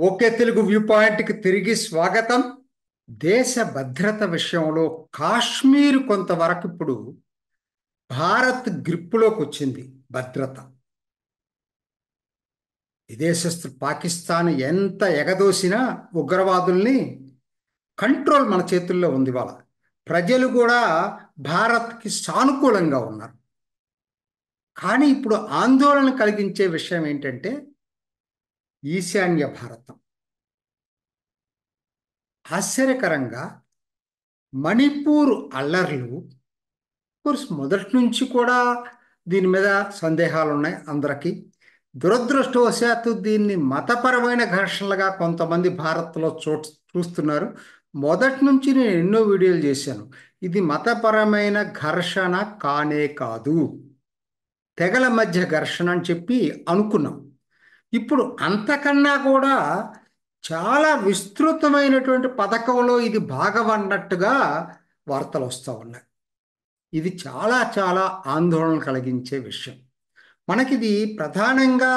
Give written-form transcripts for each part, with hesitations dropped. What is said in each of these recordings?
Okay Telugu view పాయింట్కి తిరిగి స్వాగతం. దేశ భద్రత విషయంలో కాశ్మీర్ కొంతవరకు ఇప్పుడు భారత్ గ్రిప్పులోకి వచ్చింది. భద్రత విదేశస్తులు పాకిస్తాన్ ఎంత ఎగదోసినా ఉగ్రవాదుల్ని కంట్రోల్ మన చేతుల్లో ఉంది. వాళ్ళ ప్రజలు కూడా భారత్కి సానుకూలంగా ఉన్నారు. కానీ ఇప్పుడు ఆందోళన కలిగించే విషయం ఏంటంటే ఈశాన్య భారతం. ఆశ్చర్యకరంగా మణిపూర్ అల్లర్లు కోర్స్ మొదటి నుంచి కూడా దీని మీద సందేహాలు ఉన్నాయి అందరికీ. దురదృష్టవశాత్తు దీన్ని మతపరమైన ఘర్షణలుగా కొంతమంది భారత్లో చూస్తున్నారు. మొదటి నుంచి నేను ఎన్నో వీడియోలు చేశాను. ఇది మతపరమైన ఘర్షణ కానే కాదు, తెగల మధ్య ఘర్షణ అని చెప్పి అనుకున్నాం. ఇప్పుడు అంతకన్నా కూడా చాలా విస్తృతమైనటువంటి పథకంలో ఇది భాగమన్నట్టుగా వార్తలు వస్తూ ఉన్నాయి. ఇది చాలా చాలా ఆందోళన కలిగించే విషయం. మనకిది ప్రధానంగా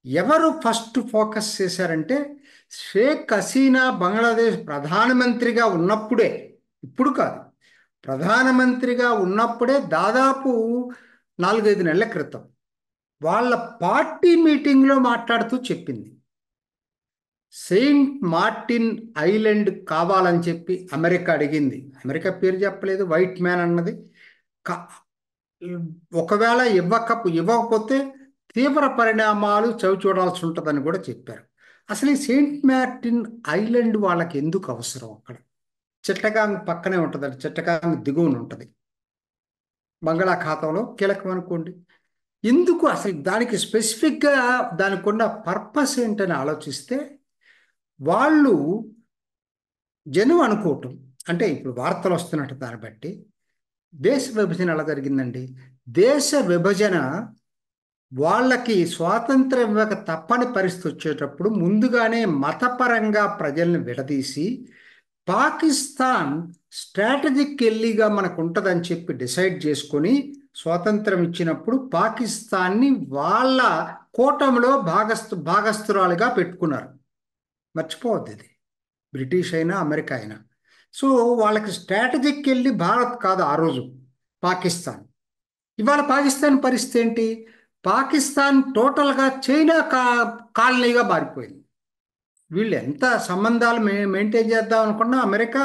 ఎవరు ఫస్ట్ ఫోకస్ చేశారంటే షేక్ హసీనా బంగ్లాదేశ్ ప్రధానమంత్రిగా ఉన్నప్పుడే, ఇప్పుడు కాదు, ప్రధానమంత్రిగా ఉన్నప్పుడే దాదాపు 4-5 నెలల క్రితం వాళ్ళ పార్టీ మీటింగ్లో మాట్లాడుతూ చెప్పింది, సెయింట్ మార్టిన్ ఐలాండ్ కావాలని చెప్పి అమెరికా అడిగింది. అమెరికా పేరు చెప్పలేదు, వైట్ మ్యాన్ అన్నది. ఒకవేళ ఇవ్వకపోతే తీవ్ర పరిణామాలు చవి చూడాల్సి ఉంటుందని కూడా చెప్పారు. అసలు ఈ సెయింట్ మార్టిన్ ఐలాండ్ వాళ్ళకి ఎందుకు అవసరం? అక్కడ చిట్టగాంగ్ పక్కనే ఉంటుందండి, చిట్టగాంగ్ దిగువన ఉంటుంది, బంగాళాఖాతంలో కీలకం అనుకోండి. ఎందుకు అసలు దానికి స్పెసిఫిక్గా దానికి ఉన్న పర్పస్ ఏంటని ఆలోచిస్తే వాళ్ళు జనం అనుకోవటం అంటే ఇప్పుడు వార్తలు వస్తున్నట్టు దాన్ని బట్టి దేశ విభజన ఎలా జరిగిందండి. దేశ విభజన వాళ్ళకి స్వాతంత్రం ఇవ్వక తప్పని పరిస్థితి వచ్చేటప్పుడు ముందుగానే మతపరంగా ప్రజల్ని విడదీసి పాకిస్తాన్ స్ట్రాటజిక్ ఎల్లీగా మనకు ఉంటుందని చెప్పి డిసైడ్ చేసుకొని స్వాతంత్రం ఇచ్చినప్పుడు పాకిస్తాన్ని వాళ్ళ కూటమిలో భాగస్థురాలుగా పెట్టుకున్నారు. మర్చిపోవద్దు, ఇది బ్రిటిష్ అయినా అమెరికా అయినా. సో వాళ్ళకి స్ట్రాటజిక్ వెళ్ళి భారత్ కాదు ఆ రోజు, పాకిస్తాన్. ఇవాళ పాకిస్తాన్ పరిస్థితి ఏంటి? పాకిస్తాన్ టోటల్గా చైనా కాలనీగా మారిపోయింది. వీళ్ళు ఎంత సంబంధాలు మెయింటైన్ చేద్దాం అనుకున్నా అమెరికా,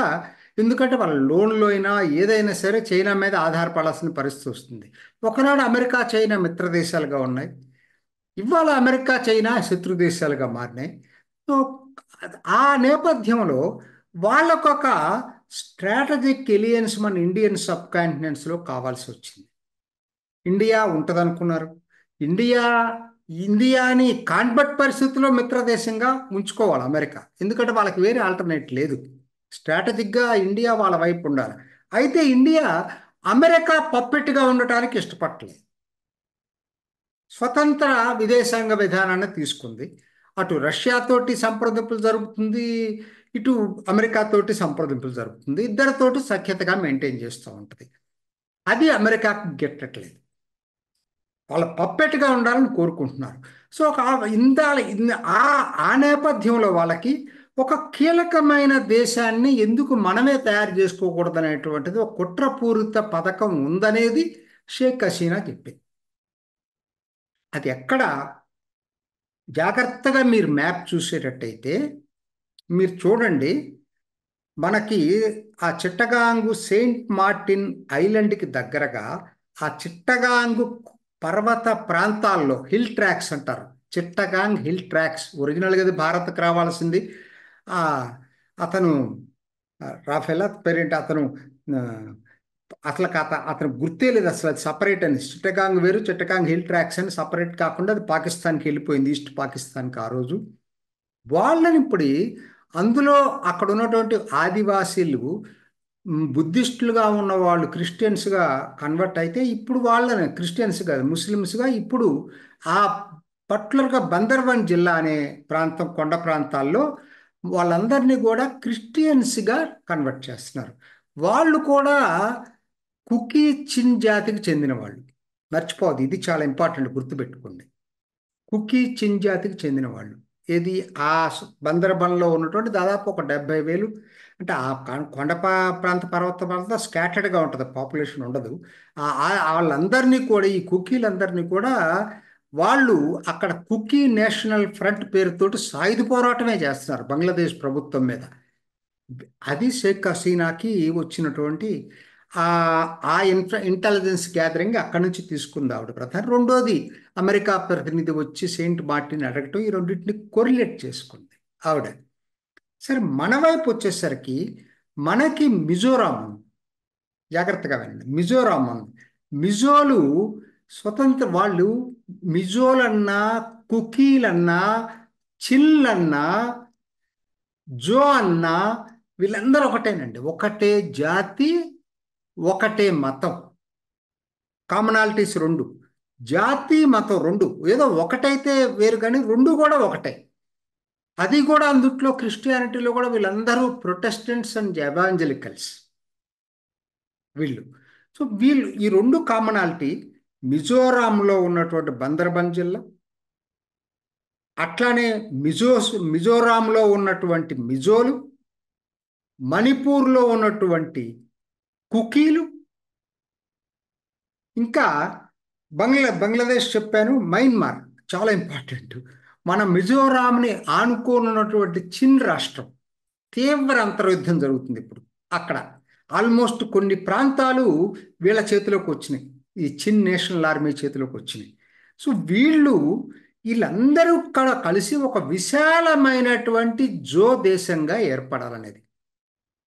ఎందుకంటే వాళ్ళ లోన్లో అయినా ఏదైనా సరే చైనా మీద ఆధారపడాల్సిన పరిస్థితి వస్తుంది. ఒకనాడు అమెరికా చైనా మిత్ర దేశాలుగా ఉన్నాయి, ఇవాళ అమెరికా చైనా శత్రు దేశాలుగా మారినాయి. సో ఆ నేపథ్యంలో వాళ్ళకొక స్ట్రాటజిక్ ఎలియన్స్ మన ఇండియన్ సబ్ కాంటినెంట్స్లో కావాల్సి వచ్చింది. ఇండియా ఉంటుంది అనుకున్నారు. ఇండియాని కాన్వర్ట్ పరిస్థితుల్లో మిత్రదేశంగా ఉంచుకోవాలి అమెరికా, ఎందుకంటే వాళ్ళకి వేరే ఆల్టర్నేట్ లేదు. స్ట్రాటజిక్గా ఇండియా వాళ్ళ వైపు ఉండాలి. అయితే ఇండియా అమెరికా పప్పెట్టుగా ఉండటానికి ఇష్టపడలేదు, స్వతంత్ర విదేశాంగ విధానాన్ని తీసుకుంది. అటు రష్యాతోటి సంప్రదింపులు జరుగుతుంది, ఇటు అమెరికాతోటి సంప్రదింపులు జరుగుతుంది. ఇద్దరితోటి సఖ్యతగా మెయింటైన్ చేస్తూ ఉంటుంది. అది అమెరికాకు గిట్టట్లేదు, వాళ్ళ పప్పెట్గా ఉండాలని కోరుకుంటున్నారు. సో ఆ నేపథ్యంలో వాళ్ళకి ఒక కీలకమైన దేశాన్ని ఎందుకు మనమే తయారు చేసుకోకూడదు అనేటువంటిది ఒక కుట్రపూరిత పథకం ఉందనేది షేక్ హసీనా చెప్పింది. అది ఎక్కడ జాగ్రత్తగా మీరు మ్యాప్ చూసేటట్టయితే మీరు చూడండి, మనకి ఆ చిట్టగాంగు సెయింట్ మార్టిన్ ఐలాండ్కి దగ్గరగా ఆ చిట్టగాంగు పర్వత ప్రాంతాల్లో హిల్ ట్రాక్స్ అంటారు. చిట్టగాంగ్ హిల్ ట్రాక్స్ ఒరిజినల్గా అది భారత్కి రావాల్సింది. అతను రాఫెలా పేరేంటి అతను, అసలు అతను గుర్తే లేదు అసలు, అది సపరేట్ అని. చిట్టగాంగ్ వేరు, చిట్టగాంగ్ హిల్ ట్రాక్స్ అని సపరేట్ కాకుండా అది పాకిస్తాన్కి వెళ్ళిపోయింది, ఈస్ట్ పాకిస్తాన్కి. ఆ రోజు వాళ్ళని ఇప్పుడు అందులో అక్కడ ఉన్నటువంటి ఆదివాసీలు బుద్ధిస్టులుగా ఉన్న వాళ్ళు క్రిస్టియన్స్గా కన్వర్ట్ అయితే ఇప్పుడు వాళ్ళని క్రిస్టియన్స్గా ముస్లిమ్స్గా ఇప్పుడు ఆ పర్టికులర్గా బందర్వన్ జిల్లా అనే ప్రాంతం, కొండ ప్రాంతాల్లో వాళ్ళందరినీ కూడా క్రిస్టియన్స్గా కన్వర్ట్ చేస్తున్నారు. వాళ్ళు కూడా కుకీ చిన్ జాతికి చెందిన వాళ్ళు. మర్చిపోవద్దు, ఇది చాలా ఇంపార్టెంట్, గుర్తుపెట్టుకోండి. కుకీ చిన్ జాతికి చెందిన వాళ్ళు. ఏది ఆ బందర్బన్లో ఉన్నటువంటి దాదాపు ఒక 70,000, అంటే ఆ కొండ ప్రాంత పర్వత ప్రాంత స్కాటర్డ్గా ఉంటుంది, పాపులేషన్ ఉండదు. వాళ్ళందరినీ కూడా, ఈ కుకీలందరినీ కూడా వాళ్ళు అక్కడ కుకీ నేషనల్ ఫ్రంట్ పేరుతోటి సాయుధ పోరాటమే చేస్తున్నారు బంగ్లాదేశ్ ప్రభుత్వం మీద. అది షేక్ హసీనాకి వచ్చినటువంటి ఆ ఆ ఇంటెలిజెన్స్ గ్యాదరింగ్ అక్కడి నుంచి తీసుకుంది ఆవిడ ప్రధాని. రెండోది, అమెరికా ప్రతినిధి వచ్చి సెయింట్ మార్టిన్ అడగటం, ఈ రెండింటిని కొరిలేట్ చేసుకుంది ఆవిడ. సరే, మన వైపు వచ్చేసరికి మనకి మిజోరాం ఉంది. జాగ్రత్తగా వినండి, మిజోరాం ఉంది. మిజోలు స్వతంత్ర వాళ్ళు, మిజోలన్నా, కుకీలన్నా, చిల్లన్నా, జో అన్నా, వీళ్ళందరూ ఒకటేనండి. ఒకటే జాతి, ఒకటే మతం. కామనాలిటీస్ రెండు, జాతి మతం రెండు ఏదో ఒకటైతే వేరు, కానీ రెండు కూడా ఒకటే. అది కూడా అందుట్లో క్రిస్టియానిటీలో కూడా వీళ్ళందరూ ప్రొటెస్టెంట్స్ అండ్ ఎవాంజలికల్స్ వీళ్ళు. సో వీళ్ళు ఈ రెండు కామనాలిటీ మిజోరాంలో ఉన్నటువంటి బందర్బన్ జిల్లా, అట్లానే మిజోరాంలో ఉన్నటువంటి మిజోలు, మణిపూర్లో ఉన్నటువంటి కుకీలు, ఇంకా బంగ్లాదేశ్ చెప్పాను, మయన్మార్ చాలా ఇంపార్టెంట్. మన మిజోరాంని ఆనుకోనున్నటువంటి చిన్ రాష్ట్రం, తీవ్ర అంతర్యుద్ధం జరుగుతుంది ఇప్పుడు అక్కడ. ఆల్మోస్ట్ కొన్ని ప్రాంతాలు వీళ్ళ చేతిలోకి వచ్చినాయి, ఈ చిన్ నేషనల్ ఆర్మీ చేతిలోకి వచ్చినాయి. సో వీళ్ళందరూ కూడా కలిసి ఒక విశాలమైనటువంటి జో దేశంగా ఏర్పడాలనేది.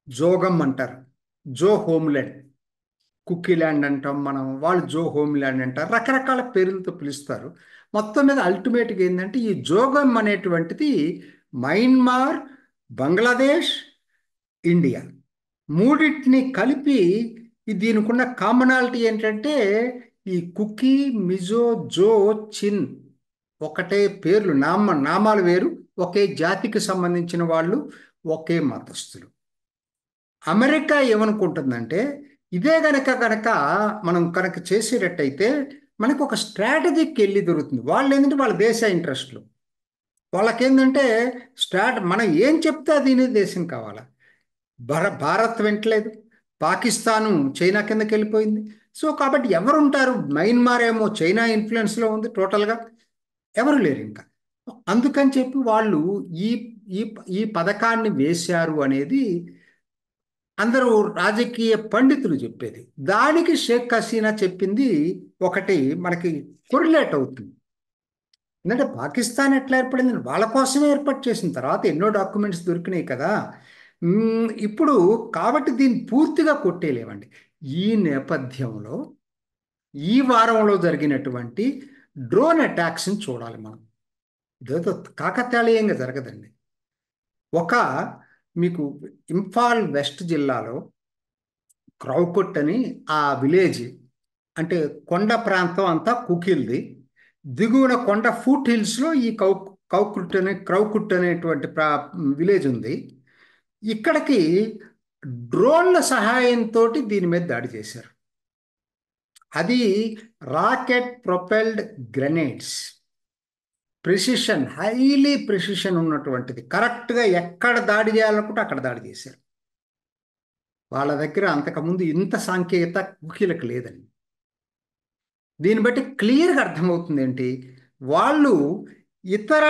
జోగం అంటారు, జో హోమ్లాండ్. కుకీ ల్యాండ్ అంటాం మనం, వాళ్ళు జో హోమ్లాండ్ అంటారు, రకరకాల పేర్లతో పిలుస్తారు. మొత్తం మీద అల్టిమేట్గా ఏంటంటే ఈ జోగం అనేటువంటిది మయన్మార్, బంగ్లాదేశ్, ఇండియా మూడింటిని కలిపి దీనికి ఉన్న కామనాలిటీ ఏంటంటే ఈ కుకీ, మిజో, జో, చిన్ ఒకటే పేర్లు, నామాలు వేరు, ఒకే జాతికి సంబంధించిన వాళ్ళు, ఒకే మతస్థులు. అమెరికా ఏమనుకుంటుందంటే ఇదే గనక మనం కనుక చేసేటట్టయితే మనకు ఒక స్ట్రాటజిక్ వెళ్ళి దొరుకుతుంది. వాళ్ళు ఏంటంటే వాళ్ళ దేశ ఇంట్రెస్ట్లు, వాళ్ళకేంటంటే మనం ఏం చెప్తే అది దేశం కావాలా. భారత్ వెంటలేదు, పాకిస్తాను చైనా కిందకి వెళ్ళిపోయింది. సో కాబట్టి ఎవరు ఉంటారు? మయన్మార్ ఏమో చైనా ఇన్ఫ్లుయెన్స్లో ఉంది, టోటల్గా ఎవరు లేరు ఇంకా. అందుకని చెప్పి వాళ్ళు ఈ ఈ ఈ పథకాన్ని వేశారు అనేది అందరూ రాజకీయ పండితులు చెప్పేది. దానికి షేక్ హసీనా చెప్పింది ఒకటి మనకి కొరిలేట్ అవుతుంది. ఎందుకంటే పాకిస్తాన్ ఎట్లా ఏర్పడింది, వాళ్ళ కోసమే ఏర్పాటు చేసిన తర్వాత ఎన్నో డాక్యుమెంట్స్ దొరికినాయి కదా. ఇప్పుడు కాబట్టి దీన్ని పూర్తిగా కొట్టేయలేమండి. ఈ నేపథ్యంలో ఈ వారంలో జరిగినటువంటి డ్రోన్ అటాక్స్ని చూడాలి మనం. ఇదేదో కాకతాళీయంగా జరగదండి. మీకు ఇంఫాల్ వెస్ట్ జిల్లాలో క్రౌకుట్ అని ఆ విలేజ్, అంటే కొండ ప్రాంతం అంతా కుకీల్ది, దిగువన కొండ ఫుట్ హిల్స్లో ఈ క్రౌకుట్ అనేటువంటి విలేజ్ ఉంది. ఇక్కడికి డ్రోన్ల సహాయంతో దీని మీద దాడి చేశారు. అది rocket propelled grenades, precision, highly precision ఉన్నటువంటిది. కరెక్ట్గా ఎక్కడ దాడి చేయాలనుకుంటే అక్కడ దాడి చేశారు. వాళ్ళ దగ్గర అంతకుముందు ఇంత సాంకేతికత కుకీలకు లేదండి. దీన్ని బట్టి క్లియర్గా అర్థమవుతుంది ఏంటి, వాళ్ళు ఇతర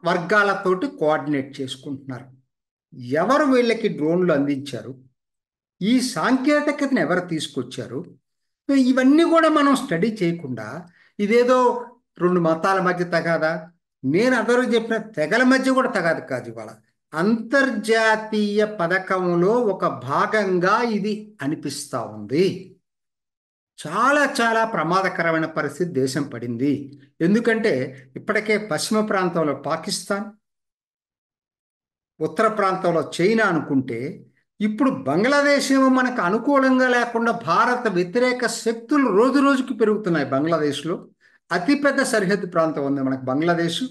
వర్గాలతోటి కోఆర్డినేట్ చేసుకుంటున్నారు. ఎవరు వీళ్ళకి డ్రోన్లు అందించారు, ఈ సాంకేతికతను ఎవరు తీసుకొచ్చారు, ఇవన్నీ కూడా మనం స్టడీ చేయకుండా ఇదేదో రెండు మతాల మధ్య తగాదా, నేను అందరూ చెప్పిన తెగల మధ్య కూడా తగాదు కాదు. ఇవాళ అంతర్జాతీయ పథకంలో ఒక భాగంగా ఇది అనిపిస్తూ ఉంది. చాలా చాలా ప్రమాదకరమైన పరిస్థితి దేశం పడింది. ఎందుకంటే ఇప్పటికే పశ్చిమ ప్రాంతంలో పాకిస్తాన్, ఉత్తర ప్రాంతంలో చైనా అనుకుంటే, ఇప్పుడు బంగ్లాదేశ్ ఏమో మనకు అనుకూలంగా లేకుండా భారత వ్యతిరేక శక్తులు రోజు రోజుకి పెరుగుతున్నాయి. బంగ్లాదేశ్లో అతిపెద్ద సరిహద్దు ప్రాంతం ఉంది మనకు బంగ్లాదేశ్.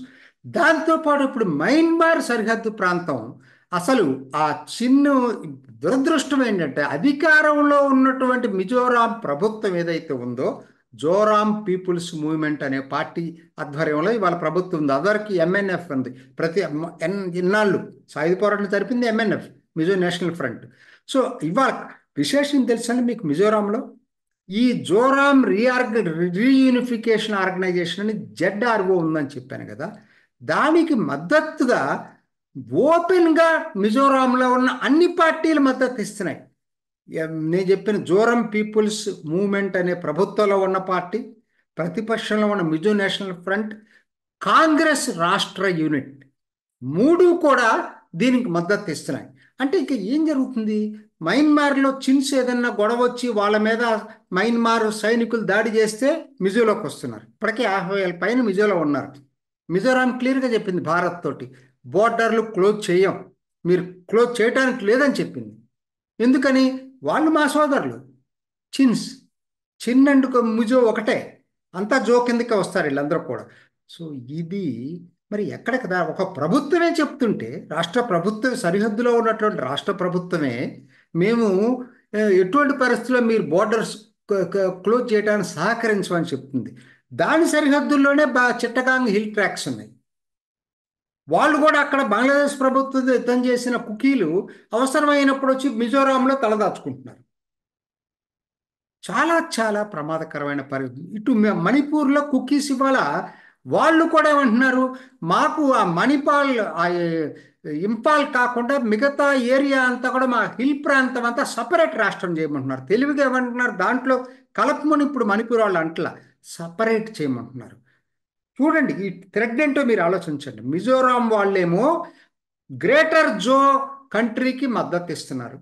దాంతోపాటు ఇప్పుడు మయన్మార్ సరిహద్దు ప్రాంతం, అసలు ఆ దురదృష్టం ఏంటంటే అధికారంలో ఉన్నటువంటి మిజోరాం ప్రభుత్వం ఏదైతే ఉందో జోరామ్ పీపుల్స్ మూవ్మెంట్ అనే పార్టీ ఆధ్వర్యంలో ఇవాళ ప్రభుత్వం ఉంది. అదరికి ఎంఎన్ఎఫ్ ఉంది. ఇన్నాళ్ళు సాయుధ పోరాటం జరిపింది MNF, Mizo national front. So ఇవాళ విశేషం తెలుసండి మీకు, మిజోరాంలో ఈ జోరామ్ రీయూనిఫికేషన్ ఆర్గనైజేషన్ అని జెడ్ఆర్ఓ ఉందని చెప్పాను కదా, దానికి మద్దతుగా ఓపెన్గా మిజోరాంలో ఉన్న అన్ని పార్టీలు మద్దతు ఇస్తున్నాయి. నేను చెప్పిన జోరం పీపుల్స్ మూవ్మెంట్ అనే ప్రభుత్వంలో ఉన్న పార్టీ, ప్రతిపక్షంలో ఉన్న మిజో నేషనల్ ఫ్రంట్, కాంగ్రెస్ రాష్ట్ర యూనిట్, మూడు కూడా దీనికి మద్దతు ఇస్తున్నాయి. అంటే ఇక ఏం జరుగుతుంది, మయన్మార్లో చిన్స్ ఏదన్నా గొడవ వచ్చి వాళ్ళ మీద మయన్మార్ సైనికులు దాడి చేస్తే మిజోలోకి వస్తున్నారు. ఇప్పటికే 50,000 పైన మిజోలో ఉన్నారు. మిజోరాం క్లియర్గా చెప్పింది భారత్ తోటి, బోర్డర్లు క్లోజ్ చేయం, మీరు క్లోజ్ చేయడానికి లేదని చెప్పింది. ఎందుకని, వాళ్ళు మా సోదరులు చిన్ అండ్ మిజో ఒకటే, అంతా జో కిందకే వస్తారు వీళ్ళందరూ కూడా. సో ఇది మరి ఎక్కడ కదా, ఒక ప్రభుత్వమే చెప్తుంటే, రాష్ట్ర ప్రభుత్వం సరిహద్దులో ఉన్నటువంటి రాష్ట్ర ప్రభుత్వమే మేము ఎటువంటి పరిస్థితుల్లో మీరు బోర్డర్స్ క్లోజ్ చేయడానికి సహకరించమని చెప్తుంది. దాని సరిహద్దుల్లోనే చిట్టగాంగ్ హిల్ ట్రాక్స్ ఉన్నాయి. వాళ్ళు కూడా అక్కడ బంగ్లాదేశ్ ప్రభుత్వం యుద్ధం చేసిన కుకీలు అవసరమైనప్పుడు వచ్చి మిజోరాంలో తలదాచుకుంటున్నారు. చాలా చాలా ప్రమాదకరమైన పరిస్థితి. ఇటు మణిపూర్లో కుకీస్ ఇవాళ వాళ్ళు కూడా ఏమంటున్నారు, మాకు ఆ మణిపాల్ ఇంపాల్ కాకుండా మిగతా ఏరియా అంతా కూడా మా హిల్ ప్రాంతం అంతా సపరేట్ రాష్ట్రం చేయమంటున్నారు. తెలివిగా ఏమంటున్నారు, దాంట్లో కలపమని ఇప్పుడు మణిపూర్ వాళ్ళు అంటలా, సపరేట్ చేయమంటున్నారు. చూడండి ఈ థ్రెడ్ ఏంటో మీరు ఆలోచించండి. మిజోరాం వాళ్ళేమో గ్రేటర్ జో కంట్రీకి మద్దతు ఇస్తున్నారు,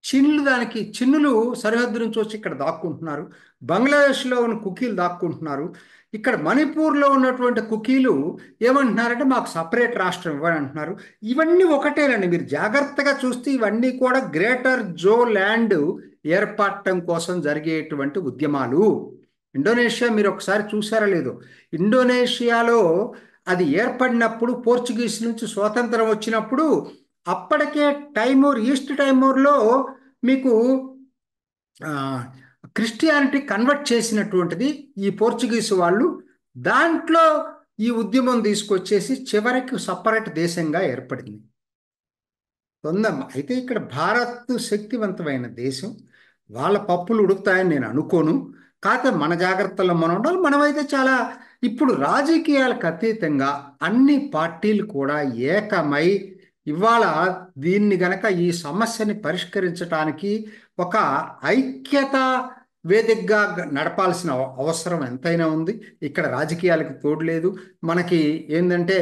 చిన్నులు సరిహద్దు నుంచి వచ్చి ఇక్కడ దాక్కుంటున్నారు, బంగ్లాదేశ్లో ఉన్న కుకీలు దాక్కుంటున్నారు. ఇక్కడ మణిపూర్లో ఉన్నటువంటి కుకీలు ఏమంటున్నారంటే మాకు సపరేట్ రాష్ట్రం ఇవ్వని అంటున్నారు. ఇవన్నీ ఒకటేనండి, మీరు జాగ్రత్తగా చూస్తే ఇవన్నీ కూడా గ్రేటర్ జో ల్యాండ్ ఏర్పడటం కోసం జరిగేటువంటి ఉద్యమాలు. ఇండోనేషియా మీరు ఒకసారి చూసారా లేదో, ఇండోనేషియాలో అది ఏర్పడినప్పుడు పోర్చుగీస్ నుంచి స్వాతంత్రం వచ్చినప్పుడు అప్పటికే ఈస్ట్ టైమూర్లో మీకు క్రిస్టియానిటీ కన్వర్ట్ చేసినటువంటిది ఈ పోర్చుగీస్ వాళ్ళు. దాంట్లో ఈ ఉద్యమం తీసుకొచ్చేసి చివరికి సపరేట్ దేశంగా ఏర్పడింది. అయితే ఇక్కడ భారత్ శక్తివంతమైన దేశం, వాళ్ళ పప్పులు ఉడుకుతాయని నేను అనుకోను. కాకపోతే మన జాగ్రత్తల్లో మనం ఉండాలి. మనమైతే చాలా ఇప్పుడు రాజకీయాలకు అతీతంగా అన్ని పార్టీలు కూడా ఏకమై ఇవాళ దీన్ని గనక ఈ సమస్యని పరిష్కరించడానికి ఒక ఐక్యత వేదికగా నడపాల్సిన అవసరం ఎంతైనా ఉంది. ఇక్కడ రాజకీయాలకు తోడు లేదు. మనకి ఏంటంటే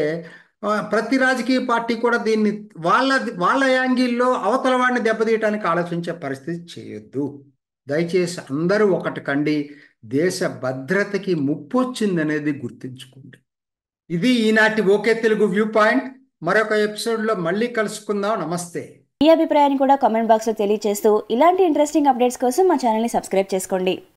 ప్రతి రాజకీయ పార్టీ కూడా దీన్ని వాళ్ళ యాంగిల్లో అవతల వాడిని దెబ్బతీయటానికి ఆలోచించే పరిస్థితి చేయొద్దు. దయచేసి అందరూ ఒకటి కండి, దేశ భద్రతకి ముప్పు వచ్చిందనేది గుర్తుంచుకోండి. ఇది ఈనాటి ఓకే తెలుగు వ్యూ పాయింట్. మరొక ఎపిసోడ్లో మళ్ళీ కలుసుకుందాం. నమస్తే. మీ అభిప్రాయాన్ని కూడా కామెంట్ బాక్స్లో తెలియజేస్తూ ఇలాంటి ఇంట్రెస్టింగ్ అప్డేట్స్ కోసం మా ఛానల్ని సబ్స్క్రైబ్ చేసుకోండి.